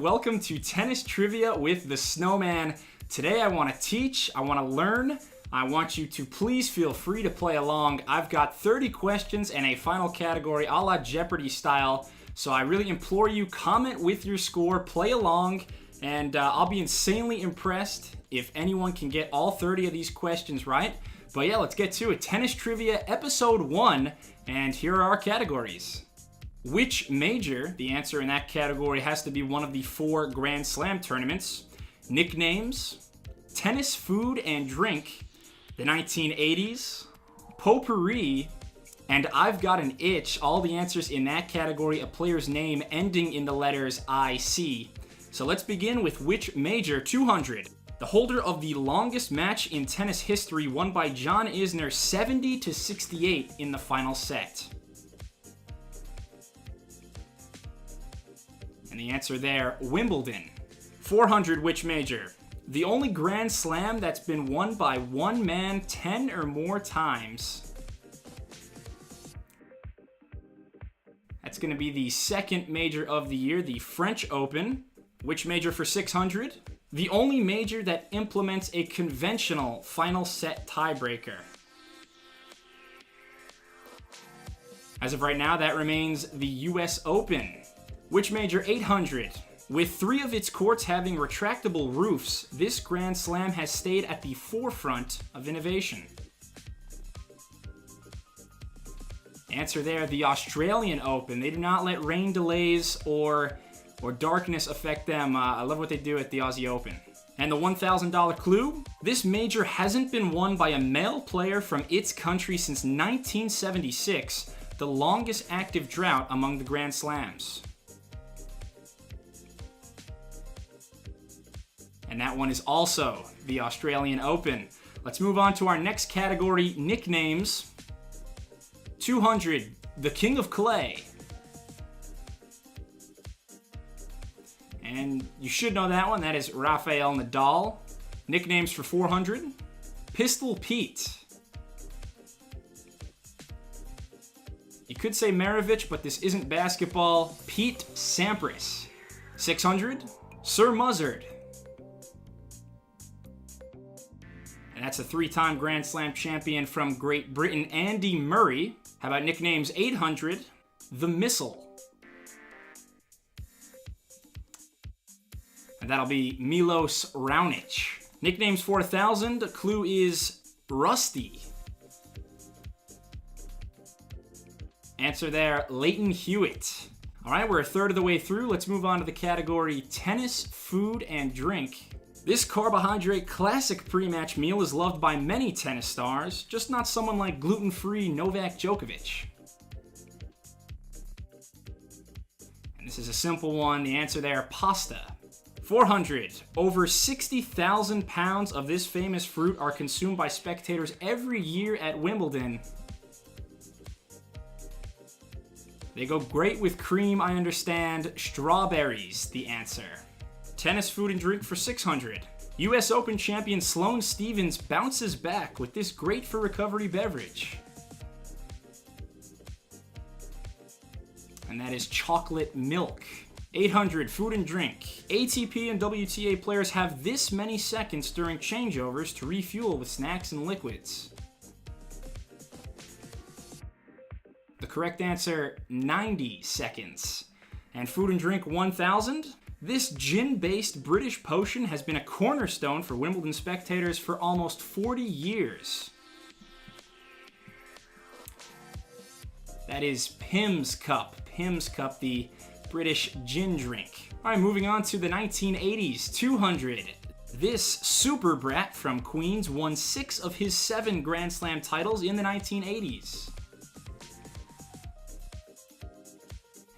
everyone. Welcome to Tennis Trivia with the Snowman. Today I want to teach, I want to learn, I want you to please feel free to play along. I've got 30 questions and a final category a la Jeopardy style, so I really implore you, comment with your score, play along, and I'll be insanely impressed if anyone can get all 30 of these questions right. But yeah, let's get to it. Tennis Trivia Episode 1, and here are our categories. Which major? The answer in that category has to be one of the 4 Grand Slam tournaments. Nicknames, tennis food and drink, the 1980s, potpourri, and I've got an itch. All the answers in that category, a player's name ending in the letters IC. So let's begin with which major? 200. The holder of the longest match in tennis history won by John Isner 70-68 in the final set. And the answer there, Wimbledon. 400, which major? The only Grand Slam that's been won by one man 10 or more times. That's going to be the second major of the year, the French Open. Which major for 600? The only major that implements a conventional final set tiebreaker. As of right now, that remains the US Open. Which major? 800. With 3 of its courts having retractable roofs, this Grand Slam has stayed at the forefront of innovation. Answer there, the Australian Open. They do not let rain delays or darkness affect them. I love what they do at the Aussie Open. And the $1,000 clue? This major hasn't been won by a male player from its country since 1976, the longest active drought among the Grand Slams. And that one is also the Australian Open. Let's move on to our next category, nicknames. 200, the King of Clay. And you should know that one. That is Rafael Nadal. Nicknames for 400, Pistol Pete. You could say Maravich, but this isn't basketball. Pete Sampras. 600, Sir Muzzard. And that's a 3-time Grand Slam champion from Great Britain, Andy Murray. How about nicknames? 800, the Missile. And that'll be Milos Raonic. Nicknames for 1,000, the clue is Rusty. Answer there, Leighton Hewitt. All right, we're a third of the way through. Let's move on to the category tennis, food, and drink. This carbohydrate classic pre-match meal is loved by many tennis stars, just not someone like gluten-free Novak Djokovic. And this is a simple one. The answer there, pasta. 400. Over 60,000 pounds of this famous fruit are consumed by spectators every year at Wimbledon. They go great with cream, I understand. Strawberries, the answer. Tennis, food, and drink for 600. US Open champion Sloane Stephens bounces back with this great-for-recovery beverage. And that is chocolate milk. 800, food and drink. ATP and WTA players have this many seconds during changeovers to refuel with snacks and liquids. The correct answer, 90 seconds. And food and drink 1,000. This gin-based British potion has been a cornerstone for Wimbledon spectators for almost 40 years. That is Pim's Cup. Pim's Cup, the British gin drink. All right, moving on to the 1980s. 200. This super brat from Queens won 6 of his 7 Grand Slam titles in the 1980s.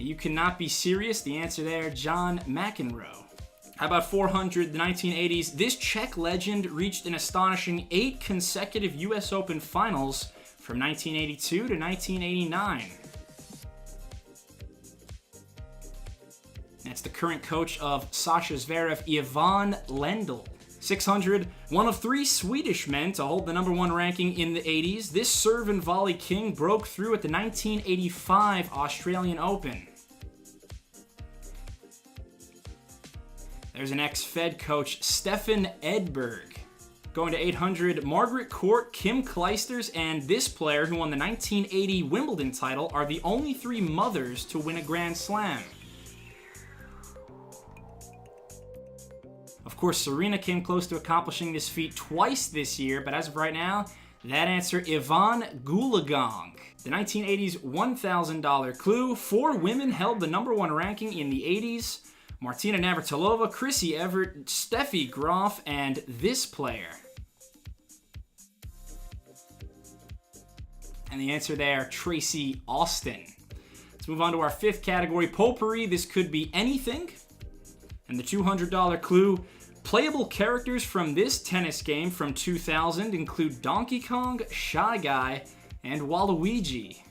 You cannot be serious. The answer there, John McEnroe. How about 400, the 1980s? This Czech legend reached an astonishing 8 consecutive US Open finals from 1982 to 1989. That's the current coach of Sasha Zverev, Ivan Lendl. 600, one of 3 Swedish men to hold the #1 ranking in the 80s. This serve and volley king broke through at the 1985 Australian Open. There's an ex-Fed coach, Stefan Edberg. Going to 800, Margaret Court, Kim Clijsters, and this player who won the 1980 Wimbledon title are the only 3 mothers to win a Grand Slam. Of course, Serena came close to accomplishing this feat twice this year, but as of right now, that answer, Yvonne Goolagong. The 1980s $1,000 clue, 4 women held the #1 ranking in the 80s. Martina Navratilova, Chrissy Evert, Steffi Graf, and this player. And the answer there, Tracy Austin. Let's move on to our 5th category, potpourri. This could be anything. And the $200 clue, playable characters from this tennis game from 2000 include Donkey Kong, Shy Guy, and Waluigi.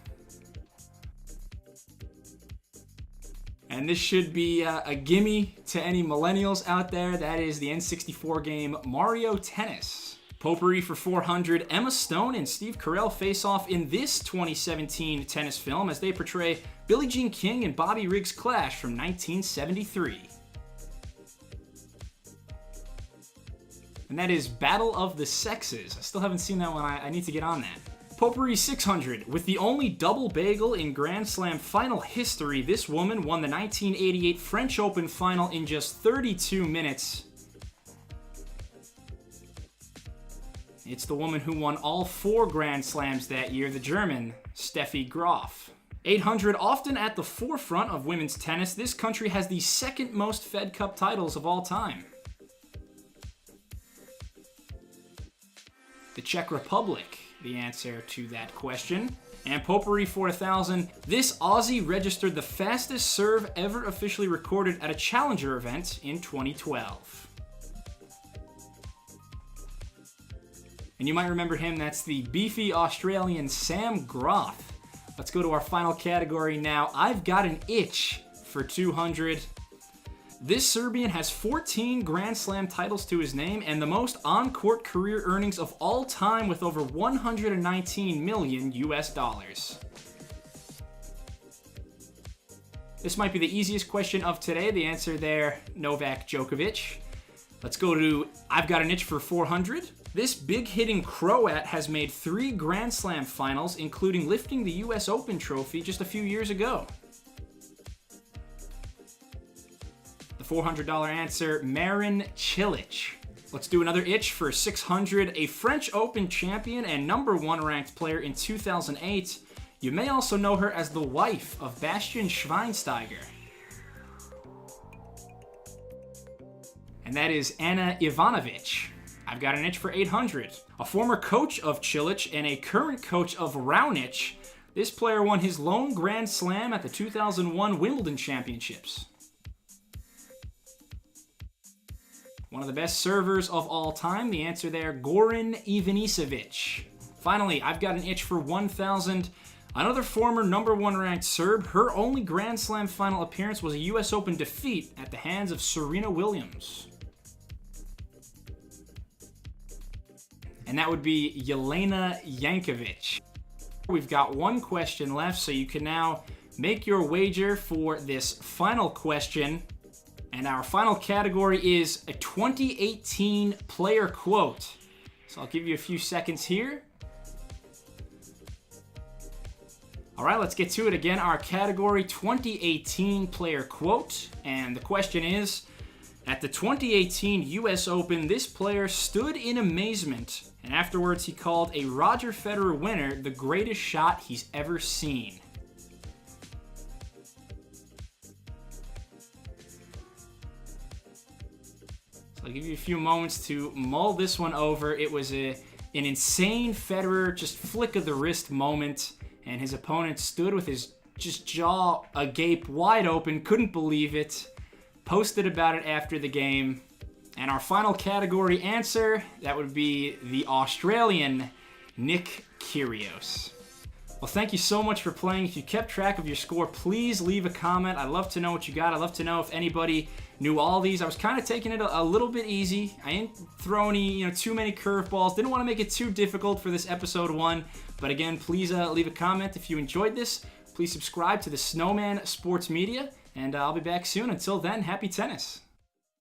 And this should be a gimme to any millennials out there. That is the N64 game Mario Tennis. Potpourri for 400. Emma Stone and Steve Carell face off in this 2017 tennis film as they portray Billie Jean King and Bobby Riggs' clash from 1973. And that is Battle of the Sexes. I still haven't seen that one. I need to get on that. Potpourri 600. With the only double bagel in Grand Slam final history, this woman won the 1988 French Open final in just 32 minutes. It's the woman who won all 4 Grand Slams that year, the German, Steffi Graf. 800. Often at the forefront of women's tennis, this country has the 2nd most Fed Cup titles of all time. The Czech Republic, the answer to that question. And potpourri for 1,000. This Aussie registered the fastest serve ever officially recorded at a challenger event in 2012. And you might remember him, that's the beefy Australian Sam Groth. Let's go to our final category now. I've got an itch for 200. This Serbian has 14 Grand Slam titles to his name and the most on-court career earnings of all time with over 119 million US dollars. This might be the easiest question of today. The answer there, Novak Djokovic. Let's go to I've got an itch for 400. This big-hitting Croat has made 3 Grand Slam finals, including lifting the US Open trophy just a few years ago. The $400 answer, Marin Cilic. Let's do another itch for 600. A French Open champion and #1 ranked player in 2008. You may also know her as the wife of Bastian Schweinsteiger. And that is Anna Ivanovic. I've got an itch for 800. A former coach of Cilic and a current coach of Raonic, this player won his lone Grand Slam at the 2001 Wimbledon Championships. One of the best servers of all time, the answer there, Goran Ivanisevic. Finally, I've got an itch for 1,000. Another former #1 ranked Serb, her only Grand Slam final appearance was a US Open defeat at the hands of Serena Williams. And that would be Jelena Jankovic. We've got one question left, so you can now make your wager for this final question. And our final category is a 2018 player quote. So I'll give you a few seconds here. All right, let's get to it again. Our category, 2018 player quote. And the question is, at the 2018 US Open, this player stood in amazement, and afterwards he called a Roger Federer winner the greatest shot he's ever seen. So I'll give you a few moments to mull this one over. It was an insane Federer, just flick of the wrist moment, and his opponent stood with his just jaw agape, wide open, couldn't believe it. Posted about it after the game. And our final category answer, that would be the Australian Nick Kyrgios. Well, thank you so much for playing. If you kept track of your score, please leave a comment. I'd love to know what you got. I'd love to know if anybody knew all these. I was kind of taking it a little bit easy. I didn't throw any, too many curveballs. Didn't want to make it too difficult for this episode 1. But again, please leave a comment if you enjoyed this. Please subscribe to the Snowman Sports Media. And I'll be back soon. Until then, happy tennis.